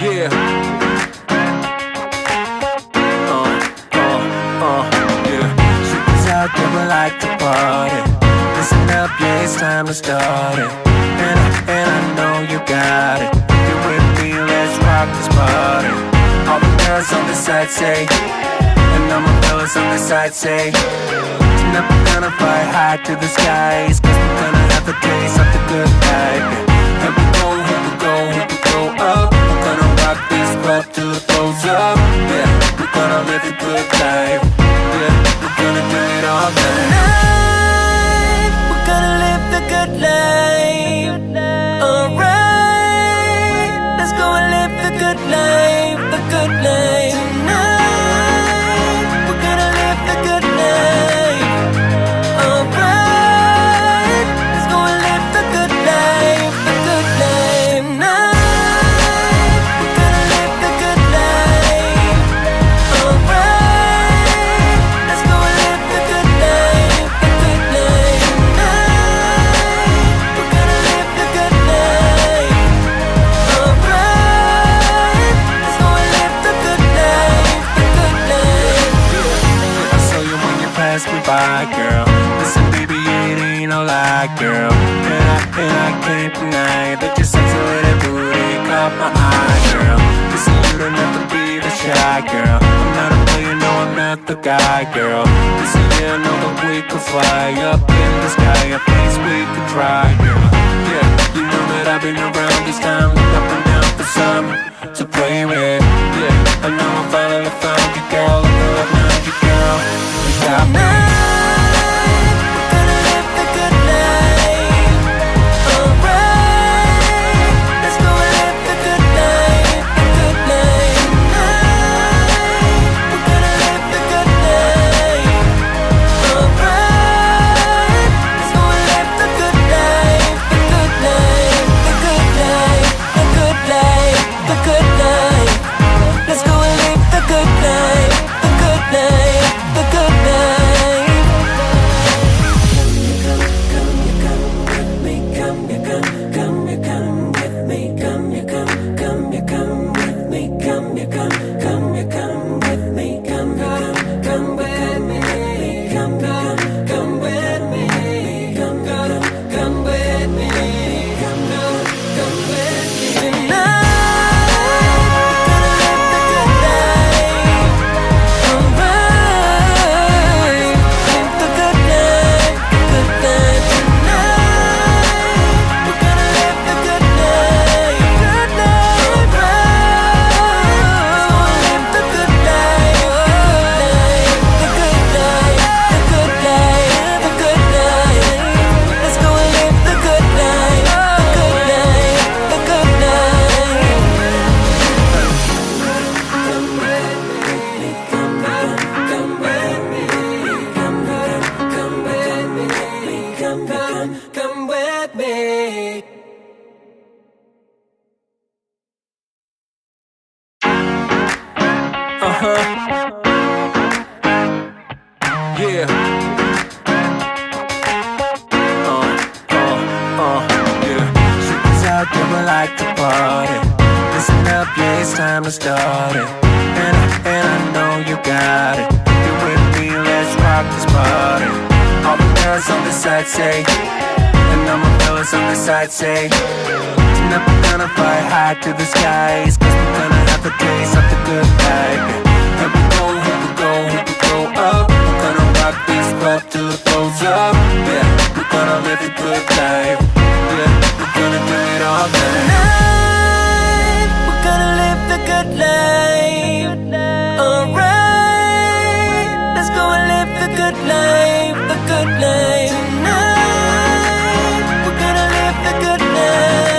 Yeah. Yeah. She was out there, we like to party. Listen up, yeah, it's time to start it. And I know you got it. Get with me, let's rock this party. All the girls on the side say, and all my fellas on the side say, tonight we're gonna fly high to the skies, 'cause we're gonna have a taste of the good life. Here we go, here we go, here we go up. We're gonna rock this club till it blows up. Yeah, we're gonna live a good life. Yeah, we're gonna do it all night. Tonight, we're gonna live the good life. Alright, let's go and live the good life, the good life. Tonight, we're gonna live the good life. Alright, let's go and live the good life, the good life. Tonight, we're gonna live the good life. Alright, let's go and live the good life, the good life. Tonight, we're gonna live the good life. Alright, let's go and live the good life, the good life. I saw you when you passed me by, girl. Listen, baby, it ain't no lie, girl. And I can't deny that your sexy little booty caught my eye, girl. Listen, you don't have to be the shy, girl. I'm not a player, no, I'm not the guy, girl. Listen, yeah, I know that we could fly up in the sky, a place we could try, girl. Yeah, you know that I've been around this time, look up and down for some to play with. Yeah, I know I finally found you, girl. I know I found you, girl. You got me. Tonight, we're gonna live the good life. Alright, let's go and live the good life, the good life. Tonight, we're gonna live the good life. Alright, let's go and live the good life, the good life, the good life, the good life, the good life. Let's go and live the good life, the good life, the good life. Come with me, come with me, come with me, come with me, come with me, come with me, come with me, come with me, come with me. Tonight, we're gonna live the good life. Alright, live the good life, good life. Tonight, we're gonna live the good life, good life. Alright, let's go and live the good life, the good life, the good life, the good life. Let's go and live the good life, the good life, the good life. Come with me, come with me, come with me, come with me. Yeah. Yeah. She was out there, we like to party. Listen up, yeah, it's time to start it. And I know you got it. Get with me, let's rock this party. All the girls on the side say, and all my fellas on the side say, tonight we're gonna fly high to the skies, 'cause we're gonna have a taste of the good life. Here we go, here we go, here we go up. We're gonna rock this club till it blows up. Yeah, we're gonna live a good life. Yeah, we're gonna do it all night. Tonight, we're gonna live the good life. Alright, let's go and live the good life, the good life. Tonight, we're gonna live the good life.